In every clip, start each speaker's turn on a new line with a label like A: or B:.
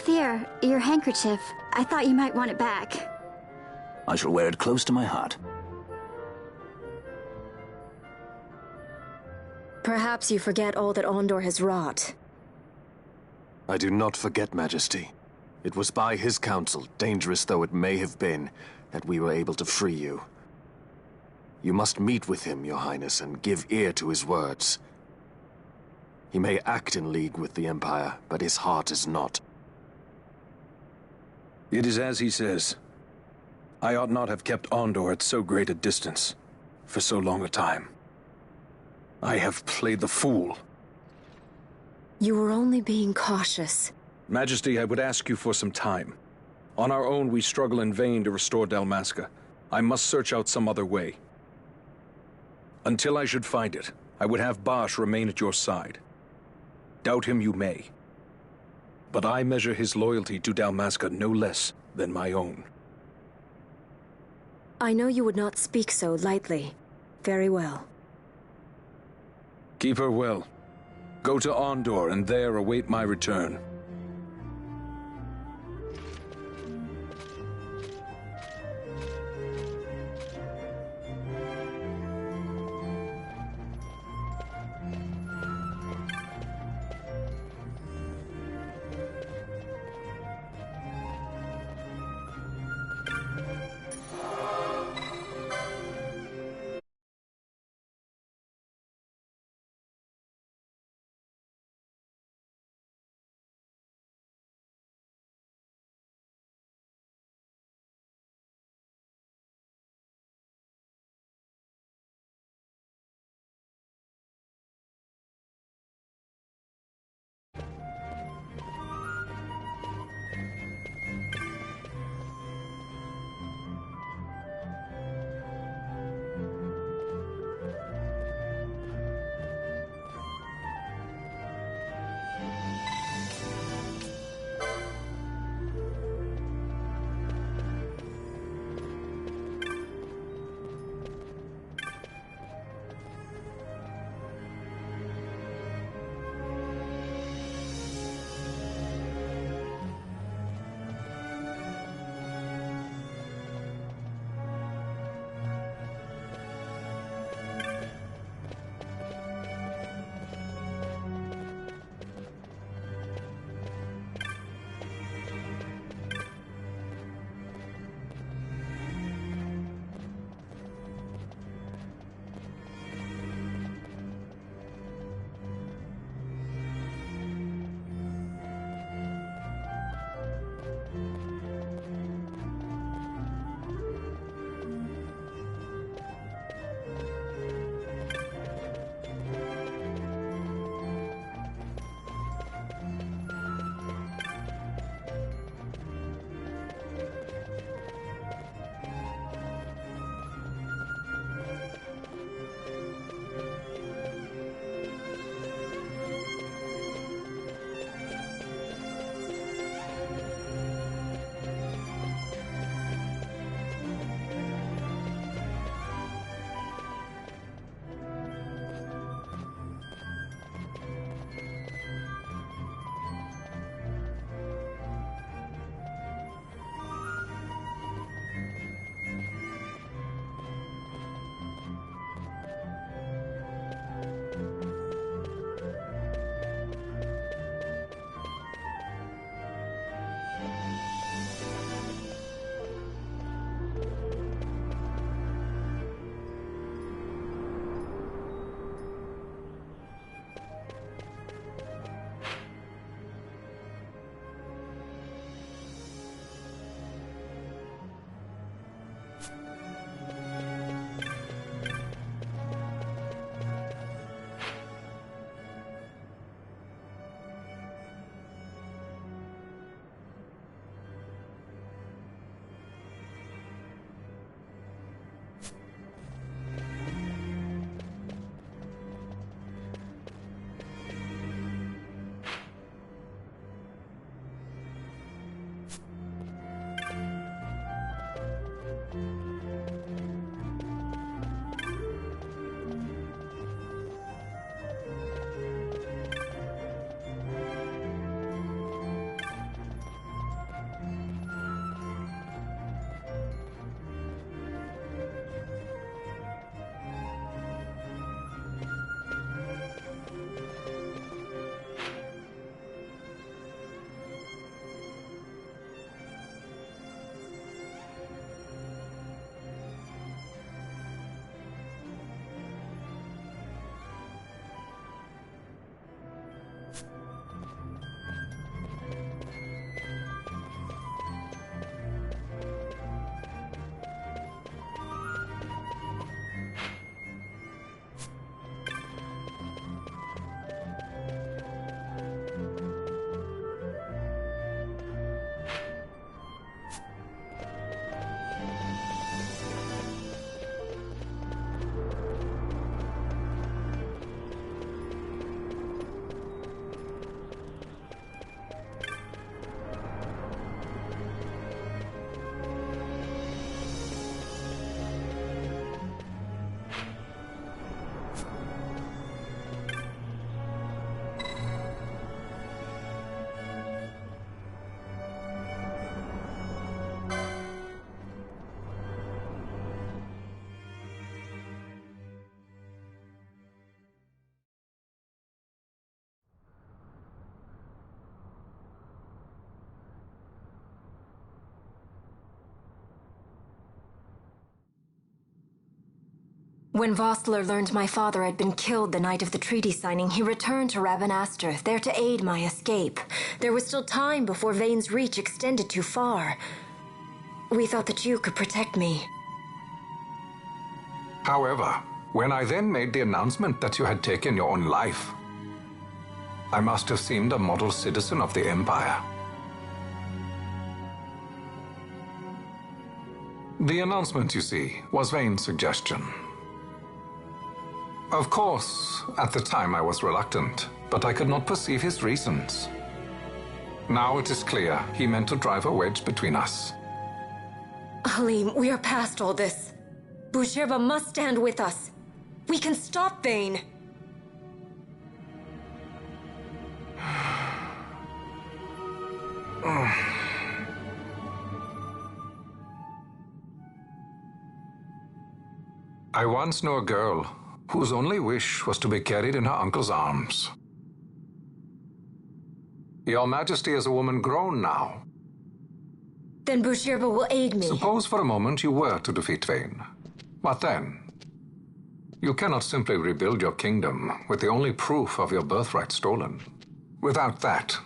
A: Althea, your handkerchief. I thought you might want it back.
B: I shall wear it close to my heart.
C: Perhaps you forget all that Ondor has wrought.
D: I do not forget, Majesty. It was by his counsel, dangerous though it may have been, that we were able to free you. You must meet with him, Your Highness, and give ear to his words. He may act in league with the Empire, but his heart is not.
E: It is as he says. I ought not have kept Ondor at so great a distance, for so long a time. I have played the fool.
C: You were only being cautious.
E: Majesty, I would ask you for some time. On our own, we struggle in vain to restore Dalmasca. I must search out some other way. Until I should find it, I would have Basch remain at your side. Doubt him you may. But I measure his loyalty to Dalmasca no less than my own.
C: I know you would not speak so lightly. Very well.
E: Keep her well. Go to Ondor and there await my return.
C: When Vossler learned my father had been killed the night of the treaty signing, he returned to Rabanastre, there to aid my escape. There was still time before Vane's reach extended too far. We thought that you could protect me.
F: However, when I then made the announcement that you had taken your own life, I must have seemed a model citizen of the Empire. The announcement, you see, was Vane's suggestion. Of course, at the time I was reluctant, but I could not perceive his reasons. Now it is clear he meant to drive a wedge between us.
C: Halim, we are past all this. Boucherba must stand with us. We can stop Vane.
F: I once knew a girl whose only wish was to be carried in her uncle's arms. Your Majesty is a woman grown now.
C: Then Boucherba will aid me.
F: Suppose for a moment you were to defeat Vane. What then? You cannot simply rebuild your kingdom with the only proof of your birthright stolen. Without that,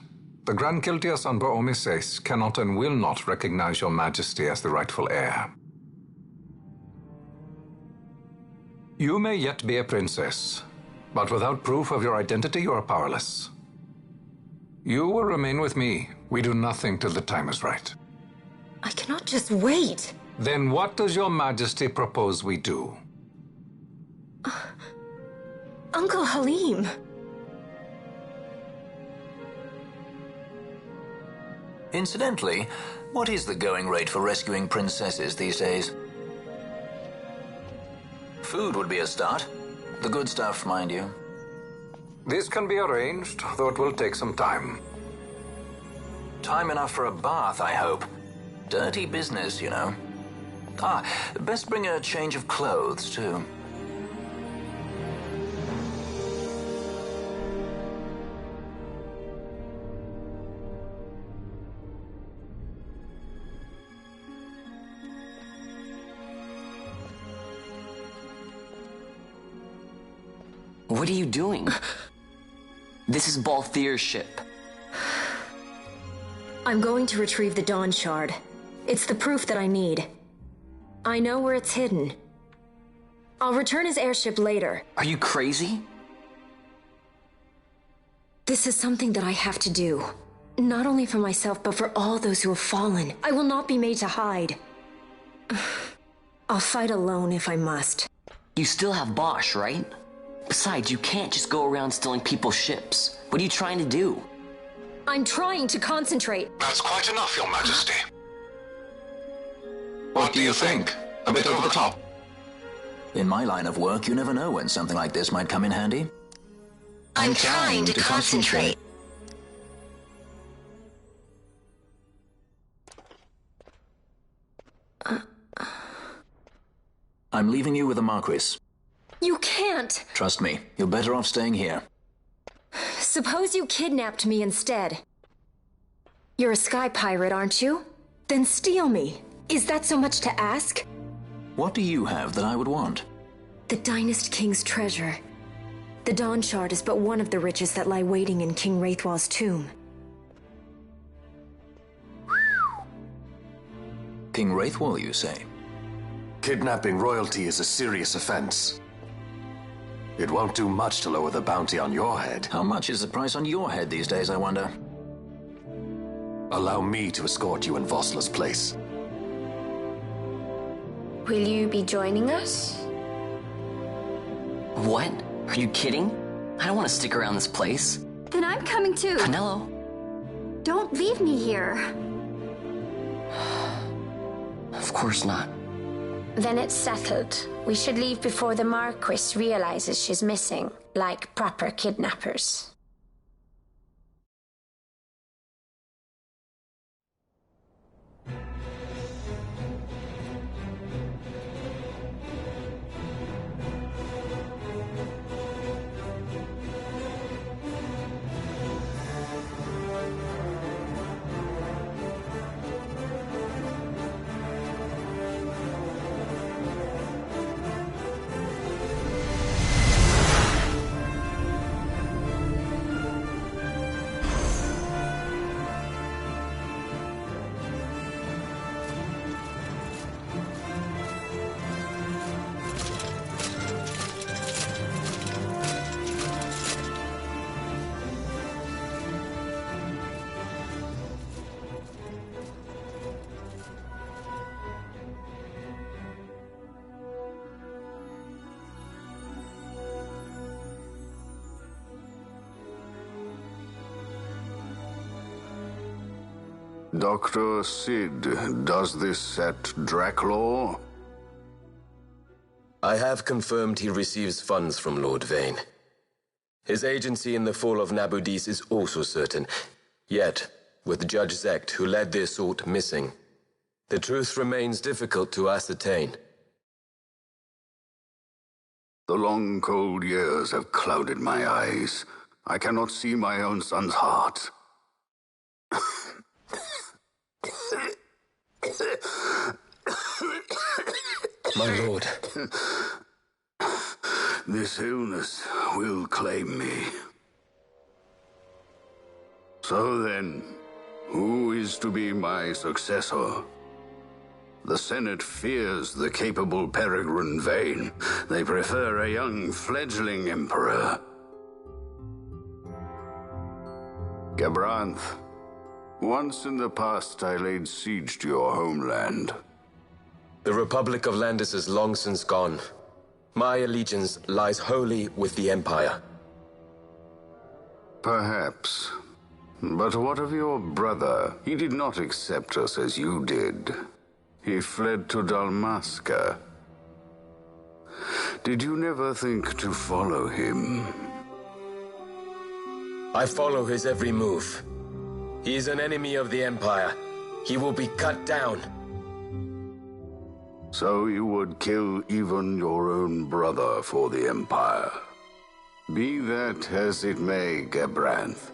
F: the Grand Kiltias on Bo-Omises cannot and will not recognize your Majesty as the rightful heir. You may yet be a princess, but without proof of your identity, you are powerless. You will remain with me. We do nothing till the time is right.
C: I cannot just wait.
F: Then what does your Majesty propose we do?
C: Uncle Halim.
B: Incidentally, what is the going rate for rescuing princesses these days? Food would be a start. The good stuff, mind you.
F: This can be arranged, though it will take some time.
B: Time enough for a bath, I hope. Dirty business, you know. Best bring a change of clothes, too.
G: What are you doing? This is Balthier's ship.
C: I'm going to retrieve the Dawn Shard. It's the proof that I need. I know where it's hidden. I'll return his airship later.
G: Are you crazy?
C: This is something that I have to do. Not only for myself, but for all those who have fallen. I will not be made to hide. I'll fight alone if I must.
G: You still have Bosch, right? Besides, you can't just go around stealing people's ships. What are you trying to do?
C: I'm trying to concentrate.
F: That's quite enough, Your Majesty. What do you think? A bit over the top?
B: In my line of work, you never know when something like this might come in handy.
C: I'm trying to concentrate.
B: I'm leaving you with the Marquis.
C: You can't!
B: Trust me, you're better off staying here.
C: Suppose you kidnapped me instead. You're a sky pirate, aren't you? Then steal me. Is that so much to ask?
B: What do you have that I would want?
C: The Dynast King's treasure. The Dawn Shard is but one of the riches that lie waiting in King Wraithwall's tomb.
B: King Wraithwall, you say?
D: Kidnapping royalty is a serious offense. It won't do much to lower the bounty on your head.
B: How much is the price on your head these days, I wonder?
D: Allow me to escort you in Vossler's place.
H: Will you be joining us?
G: What? Are you kidding? I don't want to stick around this place.
A: Then I'm coming too.
G: Penelo?
A: Don't leave me here.
G: Of course not.
H: Then it's settled. We should leave before the Marquis realizes she's missing, like proper kidnappers.
I: Dr. Sid does this at Draclaw?
J: I have confirmed he receives funds from Lord Vane. His agency in the fall of Nabudis is also certain. Yet, with Judge Zecht, who led the assault, missing, the truth remains difficult to ascertain.
I: The long, cold years have clouded my eyes. I cannot see my own son's heart.
J: My lord.
I: This illness will claim me. So then, who is to be my successor? The Senate fears the capable Peregrine Vane. They prefer a young fledgling emperor. Gabranth, once in the past I laid siege to your homeland.
J: The Republic of Landis is long since gone. My allegiance lies wholly with the Empire.
I: Perhaps. But what of your brother? He did not accept us as you did. He fled to Dalmasca. Did you never think to follow him?
J: I follow his every move. He is an enemy of the Empire. He will be cut down.
I: So you would kill even your own brother for the Empire. Be that as it may, Gabranth,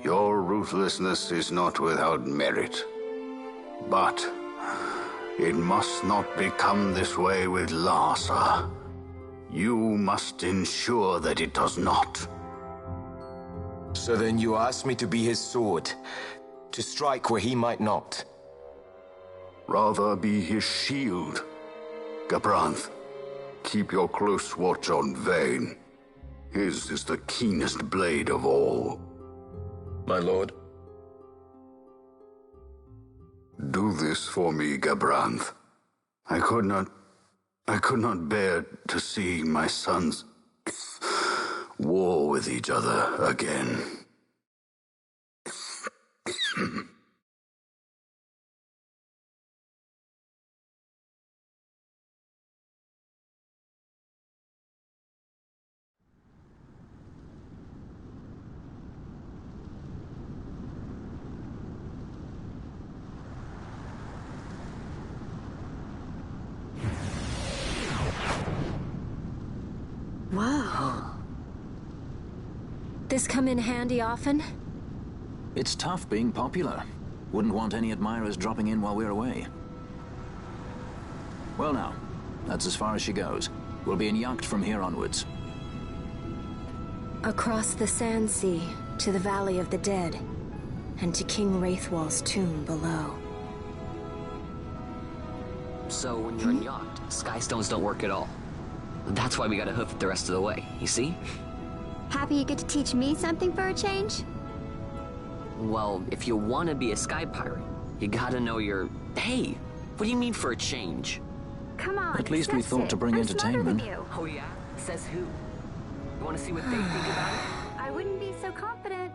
I: your ruthlessness is not without merit. But it must not become this way with Larsa. You must ensure that it does not.
J: So then you ask me to be his sword, to strike where he might not.
I: Rather be his shield. Gabranth, keep your close watch on Vane. His is the keenest blade of all.
J: My lord.
I: Do this for me, Gabranth. I could not bear to see my sons war with each other again.
A: Whoa.
C: This come in handy often?
B: It's tough being popular. Wouldn't want any admirers dropping in while we're away. Well now, that's as far as she goes. We'll be in yacht from here onwards.
C: Across the Sand Sea, to the Valley of the Dead, and to King Wraithwall's tomb below.
G: So when you're in yacht, skystones don't work at all. That's why we gotta hoof it the rest of the way, you see?
A: Happy you get to teach me something for a change?
G: Well, if you want to be a sky pirate, you gotta know your... Hey, what do you mean for a change?
A: Come on,
B: At least we
A: accept
B: thought
A: it.
B: to bring
A: I'm smarter than
B: entertainment.
A: you.
G: Oh yeah? Says who? You want to see what they think about it?
A: I wouldn't be so confident.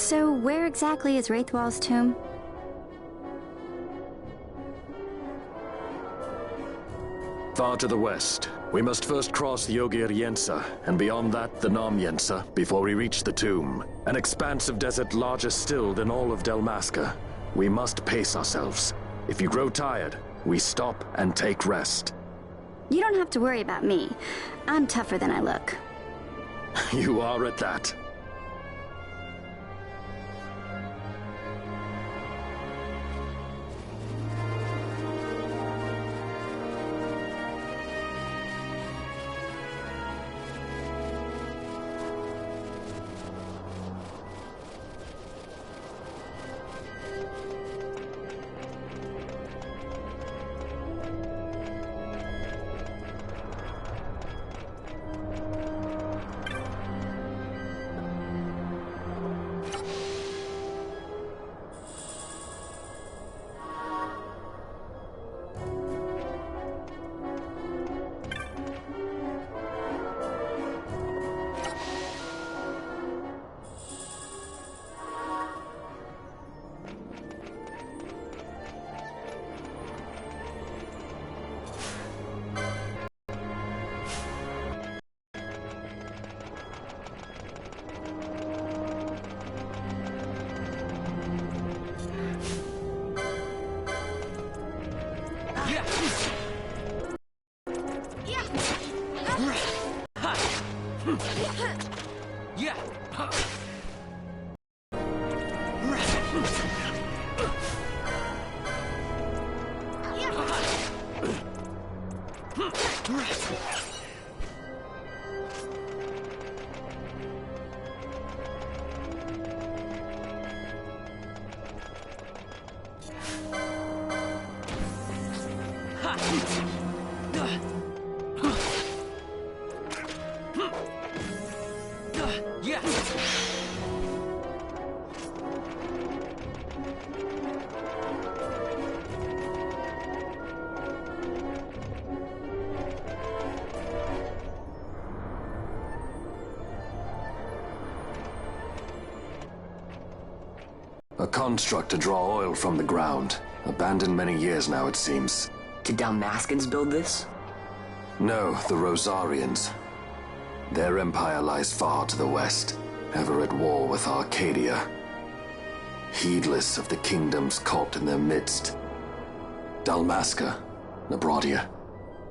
A: So where exactly is Wraithwall's tomb?
D: Far to the west. We must first cross the Yogir Yensa, and beyond that, the Nam Yensa, before we reach the tomb. An expanse of desert larger still than all of Dalmasca. We must pace ourselves. If you grow tired, we stop and take rest.
A: You don't have to worry about me. I'm tougher than I look.
D: You are at that. A construct to draw oil from the ground. Abandoned many years now, it seems.
G: Did Dalmascans build this?
D: No, the Rosarians. Their empire lies far to the west, ever at war with Arcadia. Heedless of the kingdoms caught in their midst. Dalmasca, Nabrodia,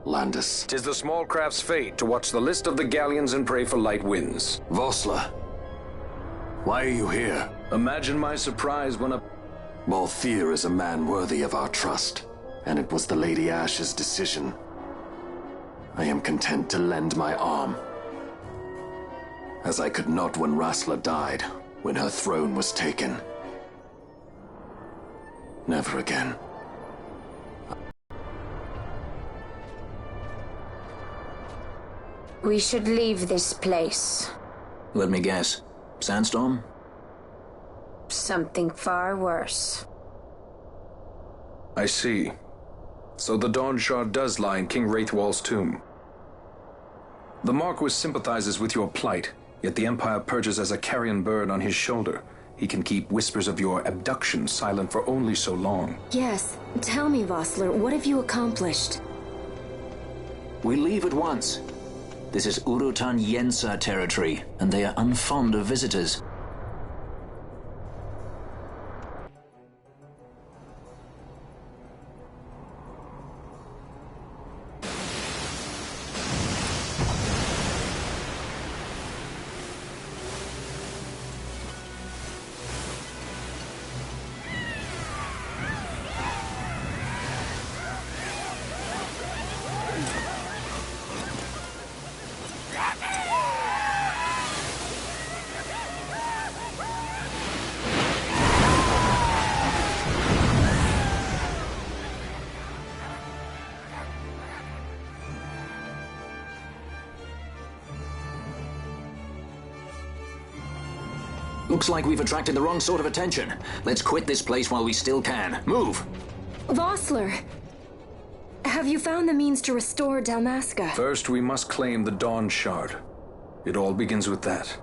D: Landis.
E: 'Tis the small craft's fate to watch the list of the galleons and pray for light winds.
D: Vossler, why are you here?
E: Imagine my surprise when a...
D: Balthier is a man worthy of our trust, and it was the Lady Ash's decision. I am content to lend my arm. As I could not when Rassler died, when her throne was taken. Never again.
H: We should leave this place.
B: Let me guess. Sandstorm?
H: Something far worse.
E: I see. So the Dawn Shard does lie in King Wraithwall's tomb. The Marquis sympathizes with your plight, yet the Empire perches as a carrion bird on his shoulder. He can keep whispers of your abduction silent for only so long.
C: Yes. Tell me, Vossler, what have you accomplished?
B: We leave at once. This is Urutan Yensa territory, and they are unfond of visitors. Looks like we've attracted the wrong sort of attention. Let's quit this place while we still can. Move!
C: Vossler! Have you found the means to restore Dalmasca?
E: First, we must claim the Dawn Shard. It all begins with that.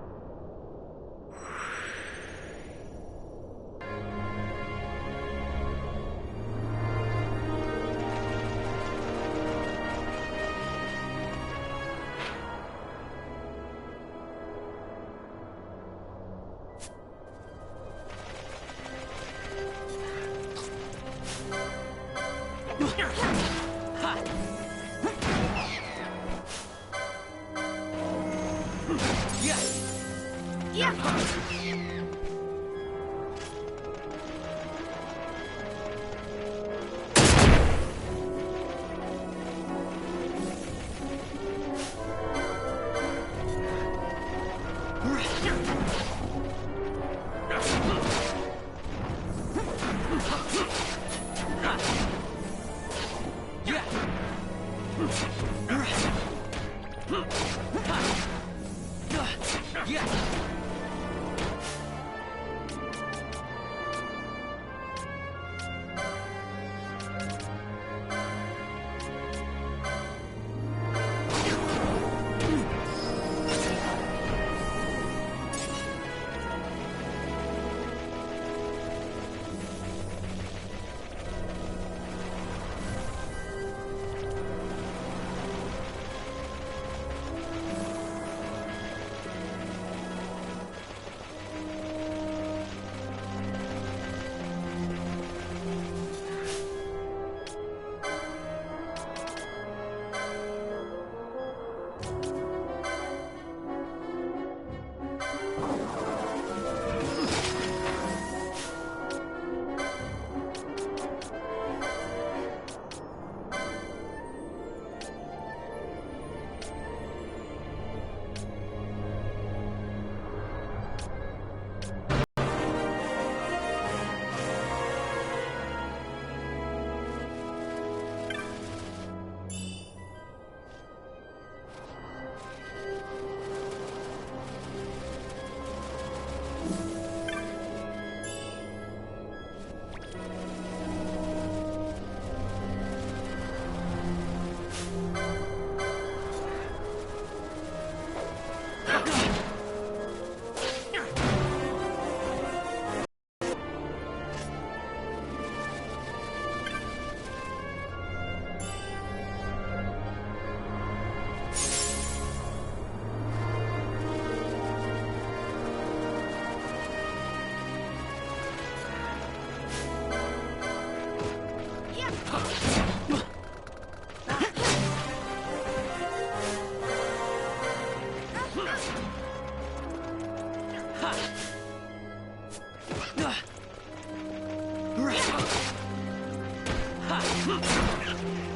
K: Ha!